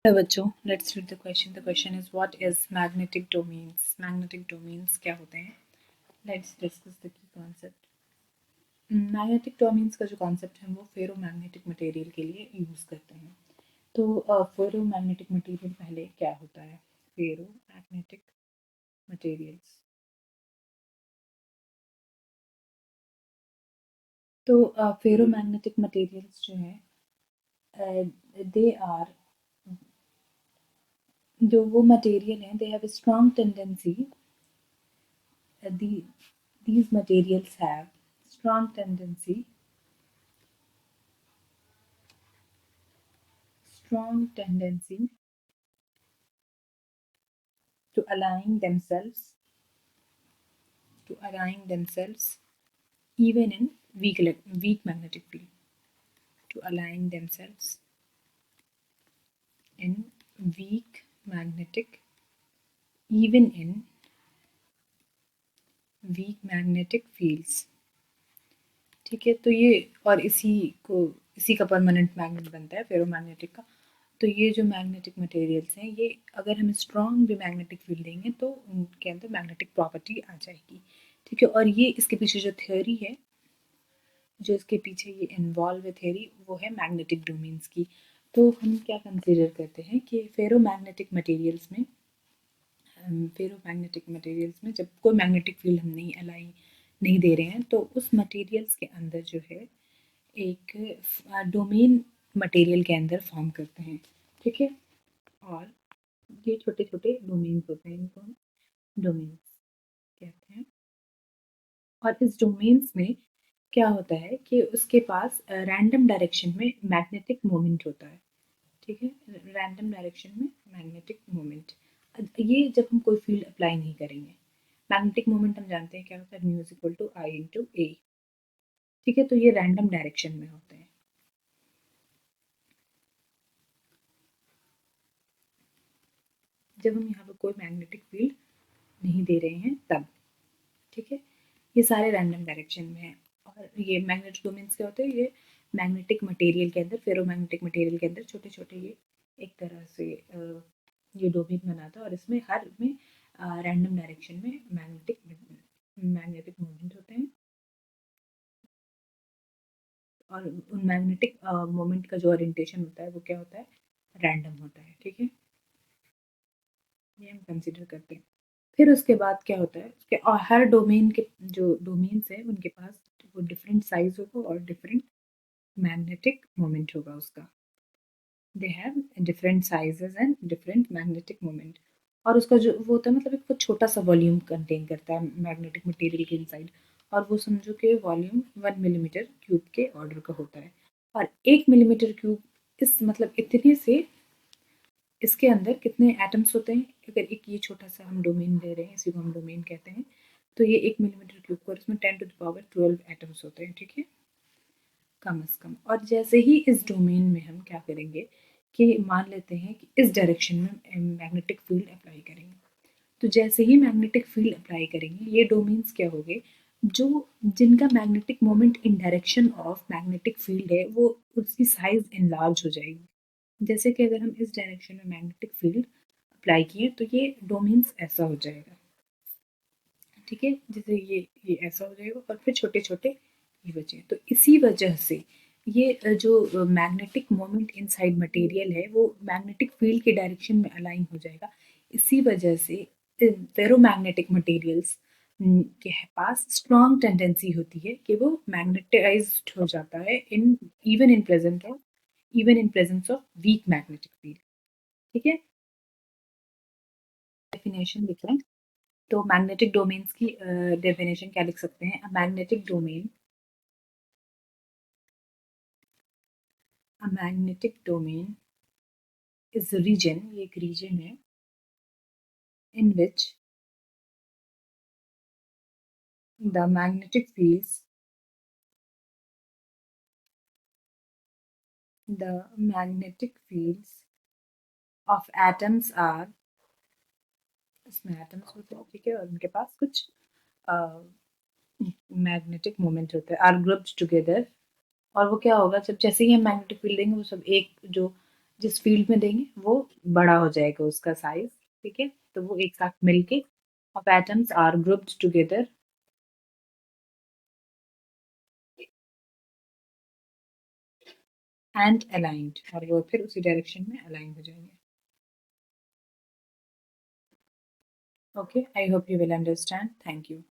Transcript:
Hello बच्चों, let's read the question. The question is what is magnetic domains. Magnetic domains क्या होते हैं? Let's discuss the key concept. Magnetic domains का जो concept है वो फेरोमैग्नेटिक मटेरियल के लिए यूज़ करते हैं. तो फेरोमैग्नेटिक मटेरियल पहले क्या होता है? Ferromagnetic materials. तो फेरोमैग्नेटिक मटेरियल्स जो है दे आर जो वो मटेरियल हैं they have a strong tendency. These materials have strong tendency to align themselves even in weak magnetic field. To align themselves in weak magnetic even in weak magnetic fields. ठीक है, तो ये और इसी का परमानेंट मैग्नेट बनता है ferromagnetic का. तो ये जो मैग्नेटिक मटेरियल्स हैं ये अगर हम स्ट्रॉन्ग भी मैग्नेटिक फील्ड देंगे तो उनके अंदर मैग्नेटिक प्रॉपर्टी आ जाएगी. ठीक है, और ये इसके पीछे जो थ्योरी है, जो इसके पीछे ये इन्वॉल्व है थ्योरी, वो है मैग्नेटिक डोमेन्स की. तो हम क्या कंसिडर करते हैं कि फेरोमैग्नेटिक मटेरियल्स में जब कोई मैग्नेटिक फील्ड हम नहीं दे रहे हैं तो उस मटेरियल्स के अंदर जो है एक डोमेन मटेरियल के अंदर फॉर्म करते हैं. ठीक है, और ये छोटे छोटे डोमेन्स होते हैं, इनको हम डोमेन्स कहते हैं. और इस डोमेन्स में क्या होता है कि उसके पास रैंडम डायरेक्शन में मैग्नेटिक मोमेंट होता है. ठीक है, रैंडम डायरेक्शन में मैग्नेटिक मोमेंट. ये जब हम कोई फील्ड अप्लाई नहीं करेंगे. मैग्नेटिक मोमेंट हम जानते हैं क्या होता है, mu is equal to I into A. ठीक है, तो ये रैंडम डायरेक्शन में होते हैं. जब हम यहाँ पर कोई मैग्नेटिक फील्ड नहीं दे रहे हैं तब. ठीक है, ये सारे रैंडम डायरेक्शन में है. और ये मैग्नेटिक डोमेन्स क्या होते हैं, ये मैग्नेटिक मटेरियल के अंदर, फेरोमैग्नेटिक मटेरियल के अंदर छोटे छोटे ये एक तरह से ये डोमेन बनाता है और इसमें हर में रैंडम डायरेक्शन में मैग्नेटिक मूवमेंट होते हैं. और उन मैग्नेटिक मोमेंट का जो ओरिएंटेशन होता है वो क्या होता है, रैंडम होता है. ठीक है, ये हम कंसिडर करते हैं. फिर उसके बाद क्या होता है, उसके और हर डोमेन के जो डोमेन्स है उनके पास वो डिफरेंट साइज होगा और डिफरेंट मैग्नेटिक मोमेंट होगा उसका. They have different sizes and different magnetic moment. और उसका जो वो होता है मतलब एक वो छोटा सा वॉल्यूम कंटेन करता है मैग्नेटिक मटेरियल के इनसाइड. और वो समझो कि वॉल्यूम 1 मिलीमीटर क्यूब के ऑर्डर का होता है. और 1 मिलीमीटर क्यूब इस मतलब इतने से इसके अंदर कितने एटम्स होते हैं, अगर एक ये छोटा सा हम डोमेन ले रहे हैं, इसी को हम डोमेन कहते हैं. तो ये 1 मिलीमीटर क्यूब को, और इसमें 10⁻12 एटम्स होते हैं. ठीक है, कम से कम. और जैसे ही इस डोमेन में हम क्या करेंगे कि मान लेते हैं कि इस डायरेक्शन में मैग्नेटिक फील्ड अप्लाई करेंगे. तो जैसे ही मैग्नेटिक फील्ड अप्लाई करेंगे ये डोमेन्स क्या होंगे, जो जिनका magnetic moment in direction of magnetic field है वो उसकी साइज इनलार्ज हो जाएगी. जैसे कि अगर हम इस डायरेक्शन में मैग्नेटिक फील्ड अप्लाई किए तो ये डोमेन्स ऐसा हो जाएगा. ठीक है, जैसे ये ऐसा हो जाएगा और फिर छोटे छोटे ये बचे. तो इसी वजह से ये जो मैग्नेटिक मोमेंट इनसाइड मटेरियल है वो मैग्नेटिक फील्ड के डायरेक्शन में अलाइन हो जाएगा. इसी वजह से फेरोमैग्नेटिक मटेरियल्स के पास स्ट्रॉन्ग टेंडेंसी होती है कि वो मैग्नेटाइज्ड हो जाता है in even in presence of weak magnetic field. ठीक है, डेफिनेशन लिख लें. तो मैग्नेटिक डोमेन्स की डेफिनेशन क्या लिख सकते हैं, a magnetic domain is region, ये एक रीजन है in which the magnetic fields of atoms are, इसमें एटम्स होते हैं. ठीक है, और उनके पास कुछ मैग्नेटिक मोमेंट होता है, आर ग्रुप्ड टुगेदर. और वो क्या होगा, जब जैसे ही हम मैग्नेटिक फील्ड देंगे वो सब एक जो जिस फील्ड में देंगे वो बड़ा हो जाएगा उसका साइज़, ठीक है? तो वो एक साथ मिलके of atoms are grouped together and aligned और वो फिर उसी डायरेक्शन में अलाइन हो जाएँगे। Okay, I hope you will understand. Thank you.